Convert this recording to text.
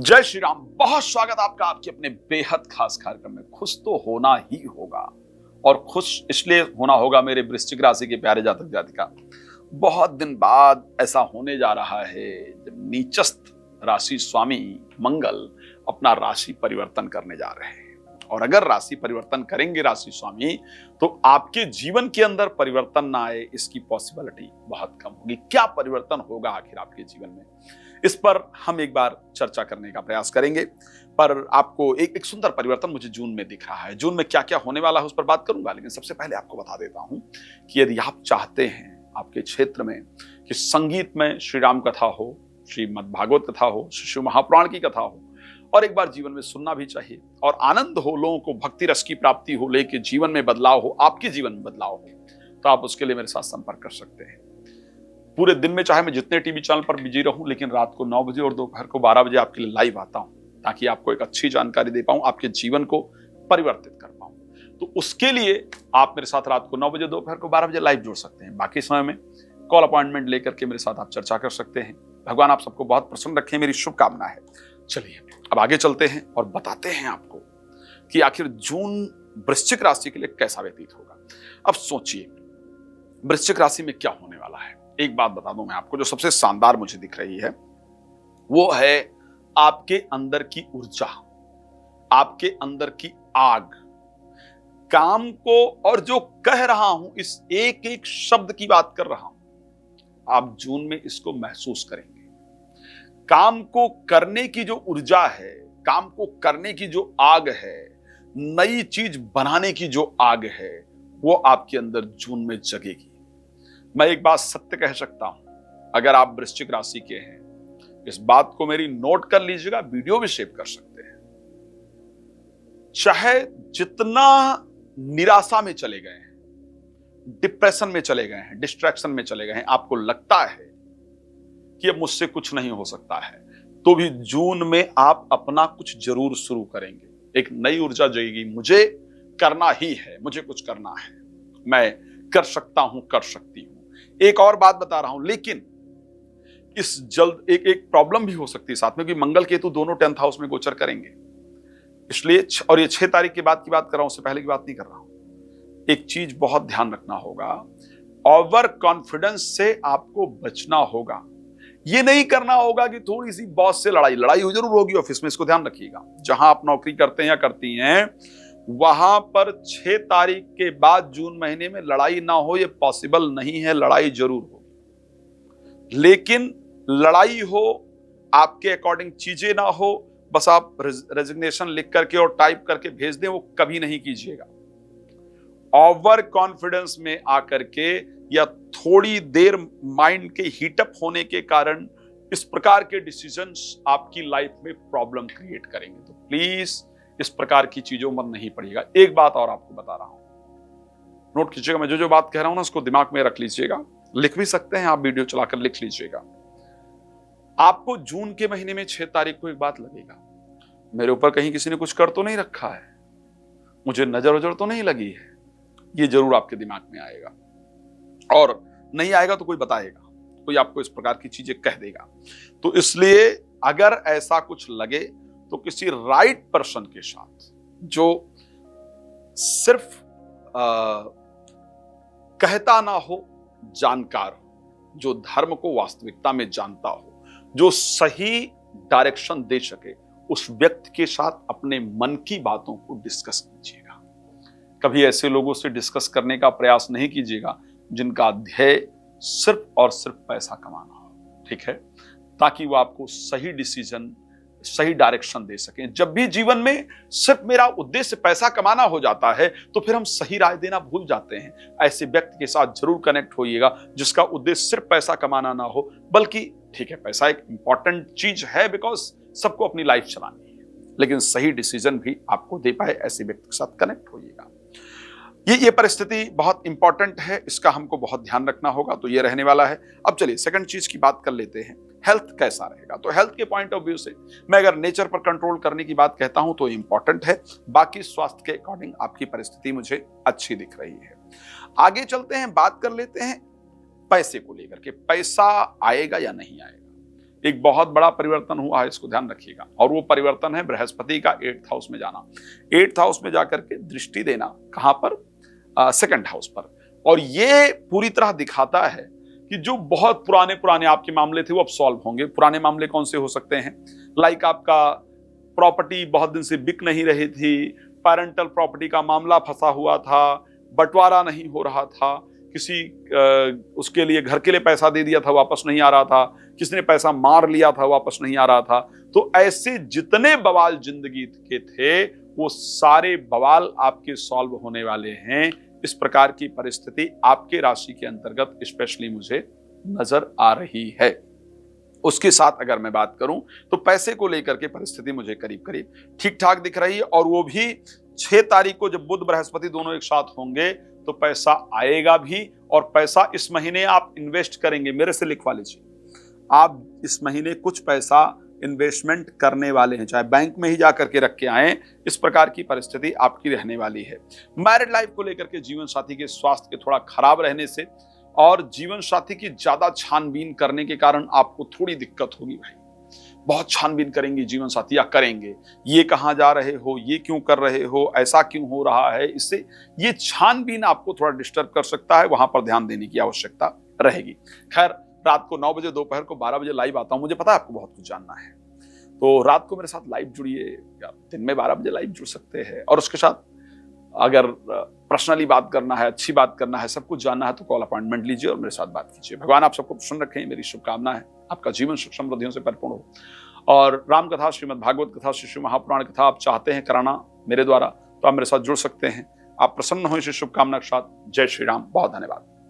जय श्री राम। बहुत स्वागत आपका आपके अपने बेहद खास कार्यक्रम में। खुश तो होना ही होगा, और खुश इसलिए होना होगा मेरे वृश्चिक राशि के प्यारे जातक जातिका। बहुत दिन बाद ऐसा होने जा रहा है जब नीचस्थ राशि स्वामी मंगल अपना राशि परिवर्तन करने जा रहे हैं। और अगर राशि परिवर्तन करेंगे राशि स्वामी, तो आपके जीवन के अंदर परिवर्तन ना आए इसकी पॉसिबिलिटी बहुत कम होगी। क्या परिवर्तन होगा आखिर आपके जीवन में, इस पर हम एक बार चर्चा करने का प्रयास करेंगे। पर आपको एक सुंदर परिवर्तन मुझे जून में दिख रहा है। जून में क्या क्या होने वाला है उस पर बात करूंगा, लेकिन सबसे पहले आपको बता देता हूं कि यदि आप चाहते हैं आपके क्षेत्र में कि संगीत में श्री राम कथा हो, श्रीमद् भागवत कथा हो, शिव महापुराण की कथा हो, और एक बार जीवन में सुनना भी चाहिए और आनंद हो, लोगों को भक्ति रस की प्राप्ति हो, लेके जीवन में बदलाव हो, आपके जीवन में बदलाव हो, तो आप उसके लिए मेरे साथ संपर्क कर सकते हैं। पूरे दिन में चाहे मैं जितने टीवी चैनल पर बिजी रहूं, लेकिन रात को 9 बजे और दोपहर को 12 बजे आपके लिए लाइव आता हूं, ताकि आपको एक अच्छी जानकारी दे पाऊं, आपके जीवन को परिवर्तित कर पाऊं। तो उसके लिए आप मेरे साथ रात को 9 बजे दोपहर को 12 बजे लाइव जुड़ सकते हैं। बाकी समय में कॉल अपॉइंटमेंट लेकर के मेरे साथ आप चर्चा कर सकते हैं। भगवान आप सबको बहुत प्रसन्न रखें, मेरी शुभकामना है। चलिए अब आगे चलते हैं और बताते हैं आपको कि आखिर जून वृश्चिक राशि के लिए कैसा व्यतीत होगा। अब सोचिए वृश्चिक राशि में क्या होने वाला है। एक बात बता दूं मैं आपको, जो सबसे शानदार मुझे दिख रही है वो है आपके अंदर की ऊर्जा, आपके अंदर की आग, काम को, और जो कह रहा हूं इस एक एक शब्द की बात कर रहा हूं, आप जून में इसको महसूस करेंगे। काम को करने की जो ऊर्जा है, काम को करने की जो आग है, नई चीज बनाने की जो आग है, वो आपके अंदर जून में जगेगी। मैं एक बात सत्य कह सकता हूं, अगर आप वृश्चिक राशि के हैं, इस बात को मेरी नोट कर लीजिएगा, वीडियो भी सेव कर सकते हैं। चाहे जितना निराशा में चले गए हैं, डिप्रेशन में चले गए हैं, डिस्ट्रैक्शन में चले गए हैं, आपको लगता है कि अब मुझसे कुछ नहीं हो सकता है, तो भी जून में आप अपना कुछ जरूर शुरू करेंगे। एक नई ऊर्जा जगेगी, मुझे करना ही है, मुझे कुछ करना है, मैं कर सकता हूं, कर सकती हूं। एक और बात बता रहा हूं, लेकिन इस जल्द एक प्रॉब्लम भी हो सकती है साथ में, क्योंकि मंगल केतु दोनों 10th हाउस में गोचर करेंगे, इसलिए, और ये 6 तारीख के बाद की बात कर रहा हूं, उससे पहले की बात नहीं कर रहा हूं। एक चीज बहुत ध्यान रखना होगा, ओवर कॉन्फिडेंस से आपको बचना होगा। ये नहीं करना होगा कि थोड़ी सी बॉस से लड़ाई जरूर होगी ऑफिस में, इसको ध्यान रखिएगा। जहां आप नौकरी करते हैं या करती हैं, वहां पर 6 तारीख के बाद जून महीने में लड़ाई ना हो, ये पॉसिबल नहीं है। लड़ाई जरूर होगी, लेकिन लड़ाई हो, आपके अकॉर्डिंग चीजें ना हो, बस आप रेजिग्नेशन लिख करके और टाइप करके भेज दें, वो कभी नहीं कीजिएगा। ओवर कॉन्फिडेंस में आकर के या थोड़ी देर माइंड के हीटअप होने के कारण इस प्रकार के डिसीजंस आपकी लाइफ में प्रॉब्लम क्रिएट करेंगे। तो प्लीज इस प्रकार की चीजों में नहीं पड़िएगा। एक बात और आपको बता रहा हूं, नोट कीजिएगा, मैं जो बात कह रहा हूं ना, उसको दिमाग में रख लीजिएगा। लिख भी सकते हैं आप, वीडियो चलाकर लिख लीजिएगा। आपको जून के महीने में 6 तारीख को एक बात लगेगा, मेरे ऊपर कहीं किसी ने कुछ कर तो नहीं रखा है, मुझे नजर वजर तो नहीं लगी है। ये जरूर आपके दिमाग में आएगा, और नहीं आएगा तो कोई बताएगा, कोई आपको इस प्रकार की चीजें कह देगा। तो इसलिए अगर ऐसा कुछ लगे तो किसी राइट पर्सन के साथ, जो सिर्फ कहता ना हो, जानकार हो, जो धर्म को वास्तविकता में जानता हो, जो सही डायरेक्शन दे सके, उस व्यक्ति के साथ अपने मन की बातों को डिस्कस कीजिएगा। कभी ऐसे लोगों से डिस्कस करने का प्रयास नहीं कीजिएगा जिनका ध्येय सिर्फ और सिर्फ पैसा कमाना हो, ठीक है, ताकि वो आपको सही डिसीजन, सही डायरेक्शन दे सकें। जब भी जीवन में सिर्फ मेरा उद्देश्य पैसा कमाना हो जाता है, तो फिर हम सही राय देना भूल जाते हैं। ऐसे व्यक्ति के साथ जरूर कनेक्ट होइएगा जिसका उद्देश्य सिर्फ पैसा कमाना ना हो, बल्कि ठीक है, पैसा एक इंपॉर्टेंट चीज है, बिकॉज सबको अपनी लाइफ चलानी है, लेकिन सही डिसीजन भी आपको दे पाए, ऐसे व्यक्ति के साथ कनेक्ट होइएगा। ये परिस्थिति बहुत इंपॉर्टेंट है, इसका हमको बहुत ध्यान रखना होगा। तो ये रहने वाला है। अब चलिए सेकंड चीज की बात कर लेते हैं, हेल्थ कैसा रहेगा। तो हेल्थ के पॉइंट ऑफ व्यू से मैं अगर नेचर पर कंट्रोल करने की बात कहता हूं तो इंपॉर्टेंट है। बाकी स्वास्थ्य के अकॉर्डिंग आपकी परिस्थिति मुझे अच्छी दिख रही है। आगे चलते हैं, बात कर लेते हैं पैसे को लेकर के। पैसा आएगा या नहीं आएगा। एक बहुत बड़ा परिवर्तन हुआ है, इसको ध्यान रखिएगा। और वो परिवर्तन है बृहस्पति का 8th हाउस में जाना। 8th हाउस में जाकर के दृष्टि देना, कहां पर? 2nd हाउस पर। और ये पूरी तरह दिखाता है कि जो बहुत पुराने पुराने आपके मामले थे वो अब सॉल्व होंगे। पुराने मामले कौन से हो सकते हैं? लाइक आपका प्रॉपर्टी बहुत दिन से बिक नहीं रही थी, पेरेंटल प्रॉपर्टी का मामला फंसा हुआ था, बंटवारा नहीं हो रहा था, किसी उसके लिए घर के लिए पैसा दे दिया था, वापस नहीं आ रहा था, किसी ने पैसा मार लिया था, वापस नहीं आ रहा था। तो ऐसे जितने बवाल जिंदगी के थे वो सारे बवाल आपके सॉल्व होने वाले हैं। इस प्रकार की परिस्थिति आपके राशि के अंतर्गत स्पेशली मुझे नजर आ रही है। उसके साथ अगर मैं बात करूं तो पैसे को लेकर के परिस्थिति मुझे करीब करीब ठीक ठाक दिख रही है। और वो भी 6 तारीख को जब बुध बृहस्पति दोनों एक साथ होंगे तो पैसा आएगा भी। और पैसा इस महीने आप इन्वेस्ट करेंगे, मेरे से लिखवा लीजिए, आप इस महीने कुछ पैसा इन्वेस्टमेंट करने वाले हैं, चाहे बैंक में ही जाकर के रख के आए। इस प्रकार की परिस्थिति आपकी रहने वाली है। मैरिड लाइफ को लेकर के जीवन साथी के स्वास्थ्य के थोड़ा खराब रहने से और जीवन साथी की ज्यादा छानबीन करने के कारण आपको थोड़ी दिक्कत होगी भाई। बहुत छानबीन करेंगी जीवन साथी या करेंगे, ये कहां जा रहे हो, ये क्यों कर रहे हो, ऐसा क्यों हो रहा है, इससे ये छानबीन आपको थोड़ा डिस्टर्ब कर सकता है, वहां पर ध्यान देने की आवश्यकता रहेगी। खैर, रात को 9 बजे, दोपहर को 12 बजे लाइव आता हूं। मुझे पता है आपको बहुत कुछ जानना है, तो रात को मेरे साथ लाइव जुड़िए, या दिन में 12 बजे लाइव जुड़ सकते हैं। और उसके साथ अगर पर्सनली बात करना है, अच्छी बात करना है, सब कुछ जानना है, तो कॉल अपॉइंटमेंट लीजिए और मेरे साथ बात कीजिए। भगवान आप सबको प्रसन्न रखें, मेरी शुभकामना है आपका जीवन सुख समृद्धियों से परिपूर्ण हो। और राम कथा, श्रीमद् भागवत कथा, शिशु महापुराण कथा आप चाहते हैं कराना मेरे द्वारा, तो आप मेरे साथ जुड़ सकते हैं। आप प्रसन्न हो इस शुभकामना के साथ। जय श्री राम, बहुत धन्यवाद।